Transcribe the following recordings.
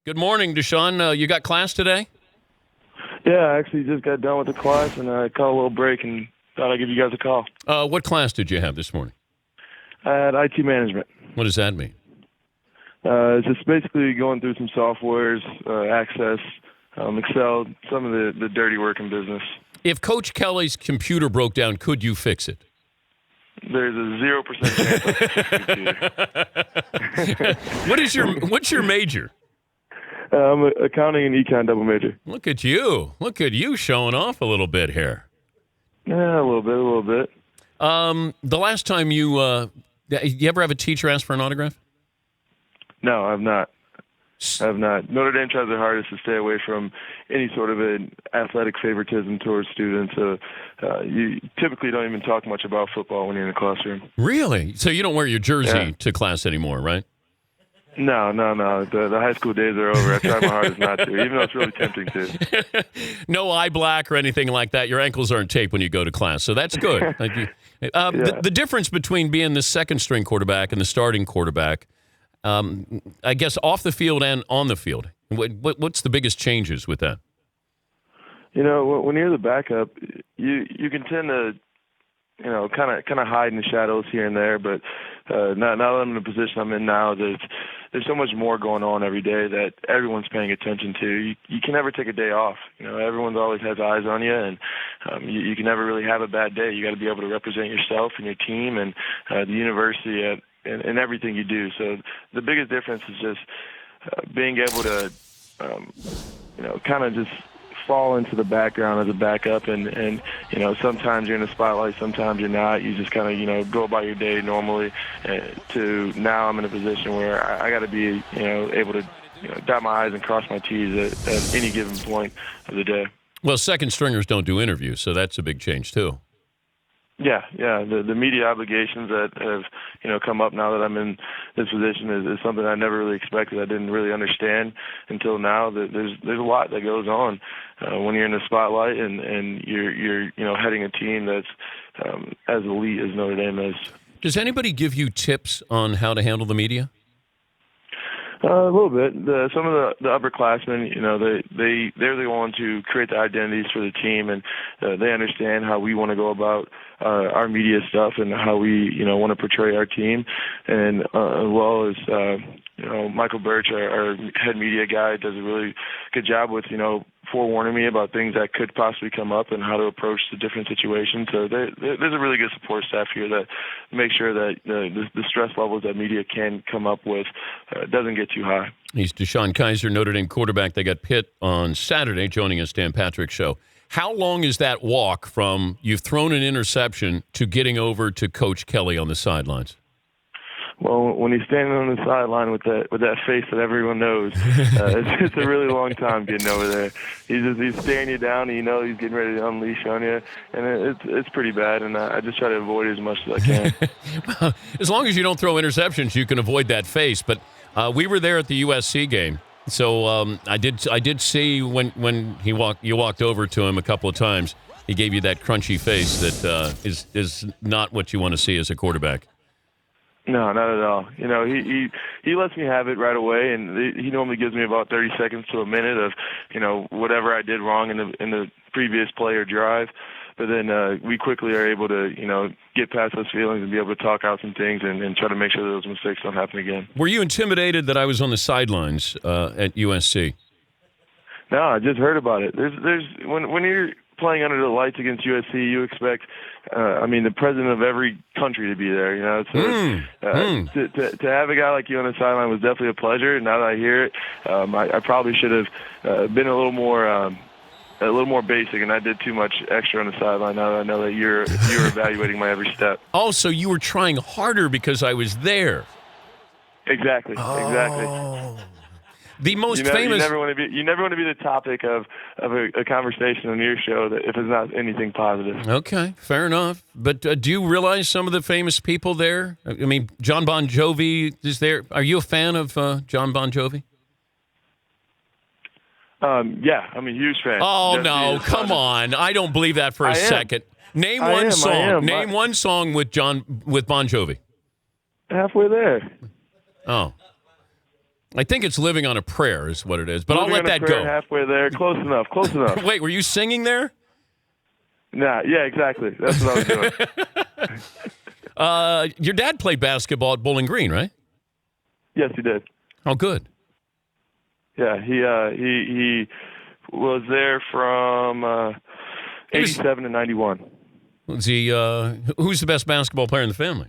Good morning, DeShone. You got class today? Yeah, I actually just got done with the class, and I caught a little break and thought I'd give you guys a call. What class did you have this morning? I had IT management. What does that mean? It's just basically going through some softwares, Access, Excel, some of the dirty work in business. If Coach Kelly's computer broke down, could you fix it? There's a 0% chance I can fix the computer. What's your major? I'm an accounting and econ double major. Look at you. Look at you showing off a little bit here. Yeah, a little bit. The last time you ever have a teacher ask for an autograph? No, I've not. Notre Dame tries their hardest to stay away from any sort of an athletic favoritism towards students. You typically don't even talk much about football when you're in the classroom. Really? So you don't wear your jersey to class anymore, right? No. The high school days are over. I try my hardest not to, even though it's really tempting to. No eye black or anything like that. Your ankles aren't taped when you go to class, so that's good. The difference between being the second-string quarterback and the starting quarterback, I guess off the field and on the field, what's the biggest changes with that? You know, when you're the backup, you can tend to, kind of hide in the shadows here and there. But now that I'm in the position I'm in now, there's so much more going on every day that everyone's paying attention to. You can never take a day off. Everyone always has eyes on you, and you can never really have a bad day. You got to be able to represent yourself and your team and the university in everything you do. So the biggest difference is just being able to, kind of just fall into the background as a backup, and sometimes you're in the spotlight, sometimes you're not. You just kind of go about your day normally. To now, I'm in a position where I got to be able to dot my I's and cross my T's at any given point of the day. Well, second stringers don't do interviews, so that's a big change too. Yeah. The media obligations that have come up now that I'm in this position is something I never really expected. I didn't really understand until now that there's a lot that goes on when you're in the spotlight and you're heading a team that's as elite as Notre Dame is. Does anybody give you tips on how to handle the media? A little bit. Some of the upperclassmen, they're the ones who create the identities for the team, and they understand how we want to go about our media stuff and how we, want to portray our team. And as well as, Michael Birch, our head media guy, does a really good job with, forewarning me about things that could possibly come up and how to approach the different situations. So there's a really good support staff here that make sure that the stress levels that media can come up with doesn't get too high. He's DeShone Kizer, Notre Dame quarterback. They got Pitt on Saturday, joining us, Dan Patrick Show. How long is that walk from you've thrown an interception to getting over to Coach Kelly on the sidelines? Well, when he's standing on the sideline with that face that everyone knows, it's a really long time getting over there. He's staring you down, and he's getting ready to unleash on you, and it's pretty bad. And I just try to avoid it as much as I can. Well, as long as you don't throw interceptions, you can avoid that face. But we were there at the USC game, so I did see when you walked over to him a couple of times. He gave you that crunchy face that is not what you want to see as a quarterback. No, not at all. He lets me have it right away, and he normally gives me about 30 seconds to a minute of, whatever I did wrong in the previous play or drive. But then we quickly are able to, get past those feelings and be able to talk out some things and try to make sure that those mistakes don't happen again. Were you intimidated that I was on the sidelines at USC? No, I just heard about it. There's when you're playing under the lights against USC, you expect, the president of every country to be there. To have a guy like you on the sideline was definitely a pleasure. Now that I hear it, I probably should have been a little more basic, and I did too much extra on the sideline. Now that I know that you're evaluating my every step. Oh, so you were trying harder because I was there. Exactly. The most famous. You never want to be the topic of a conversation on your show if it's not anything positive. Okay, fair enough. But do you realize some of the famous people there? I mean, John Bon Jovi is there. Are you a fan of John Bon Jovi? Yeah, I'm a huge fan. Oh, no, come on. I don't believe that for a second. Name one song. Name one song with Bon Jovi. Halfway there. Oh. I think it's living on a prayer is what it is, but Living I'll let on a that prayer, go. Halfway there. Close enough. Close enough. Wait, were you singing there? Nah, yeah, exactly. That's what I was doing. Your dad played basketball at Bowling Green, right? Yes, he did. Oh, good. Yeah, he was there from 87 to 91. Was he? Who's the best basketball player in the family?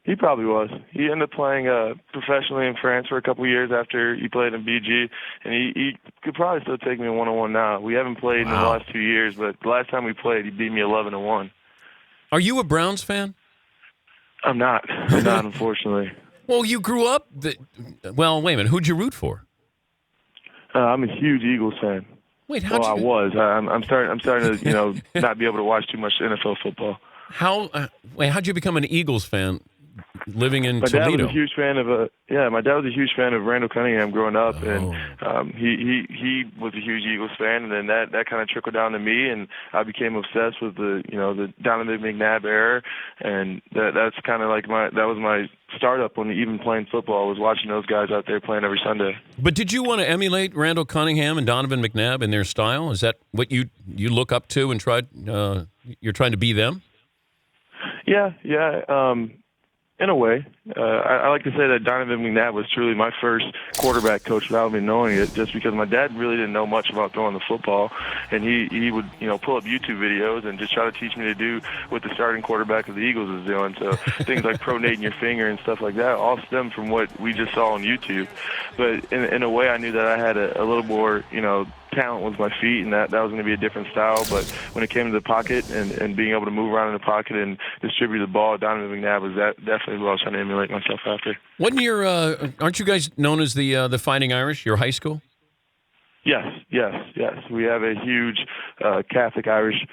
He probably was. He ended up playing professionally in France for a couple of years after he played in BG, and he could probably still take me one-on-one now. We haven't played in the last 2 years, but the last time we played, he beat me 11-1. Are you a Browns fan? I'm not. I'm not, unfortunately. Well, you grew up. Well, wait a minute. Who'd you root for? I'm a huge Eagles fan. Wait, I was. I'm starting to, not be able to watch too much NFL football. How'd you become an Eagles fan? Living in my Toledo. Dad was a huge fan of my dad was a huge fan of Randall Cunningham growing up, and he was a huge Eagles fan, and then that kind of trickled down to me, and I became obsessed with the Donovan McNabb era, and that's kind of like that was my startup when even playing football, was watching those guys out there playing every Sunday. But did you want to emulate Randall Cunningham and Donovan McNabb in their style? Is that what you look up to and you're trying to be them? Yeah. In a way, I like to say that Donovan McNabb was truly my first quarterback coach without me knowing it, just because my dad really didn't know much about throwing the football, and he would pull up YouTube videos and just try to teach me to do what the starting quarterback of the Eagles is doing. So things like pronating your finger and stuff like that all stem from what we just saw on YouTube. But in a way, I knew that I had a little more talent with my feet, and that was going to be a different style. But when it came to the pocket and being able to move around in the pocket and distribute the ball, Donovan McNabb was definitely what I was trying to emulate myself after. Wasn't aren't you guys known as the Fighting Irish, your high school? Yes. We have a huge Catholic Irish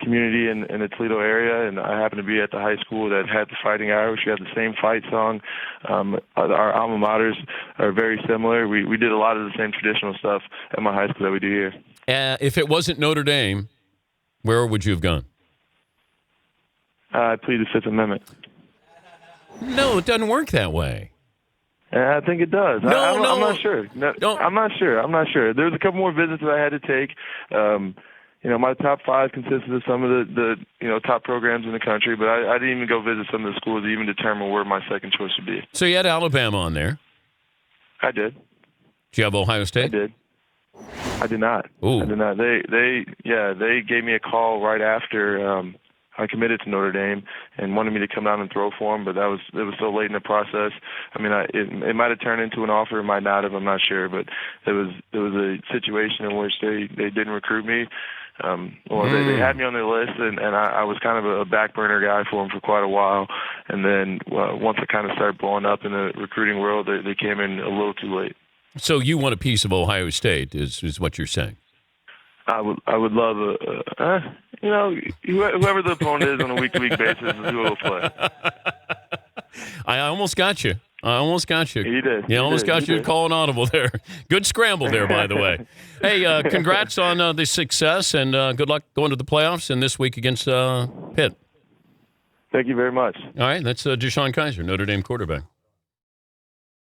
community in the Toledo area, and I happen to be at the high school that had the Fighting Irish. We have the same fight song. Our alma maters are very similar. We did a lot of the same traditional stuff at my high school that we do here. If it wasn't Notre Dame, where would you have gone? I plead the Fifth Amendment. No, it doesn't work that way. I think it does. No. I'm not sure. I'm not sure. There's a couple more visits that I had to take. My top 5 consisted of some of the top programs in the country, but I didn't even go visit some of the schools to even determine where my second choice would be. So you had Alabama on there. I did. Did you have Ohio State? I did. I did not. Ooh. I did not. They gave me a call right after I committed to Notre Dame and wanted me to come down and throw for them, but it was so late in the process. I mean, it might have turned into an offer, it might not have. I'm not sure, but it was a situation in which they didn't recruit me. They had me on their list, and I was kind of a back burner guy for them for quite a while. And then once I kind of started blowing up in the recruiting world, they came in a little too late. So you want a piece of Ohio State, is what you're saying? I would love whoever the opponent is on a week-to-week basis is who will play. I almost got you. You did. You almost got you to call an audible there. Good scramble there, by the way. Hey, congrats on the success, and good luck going to the playoffs and this week against Pitt. Thank you very much. All right, that's DeShone Kizer, Notre Dame quarterback.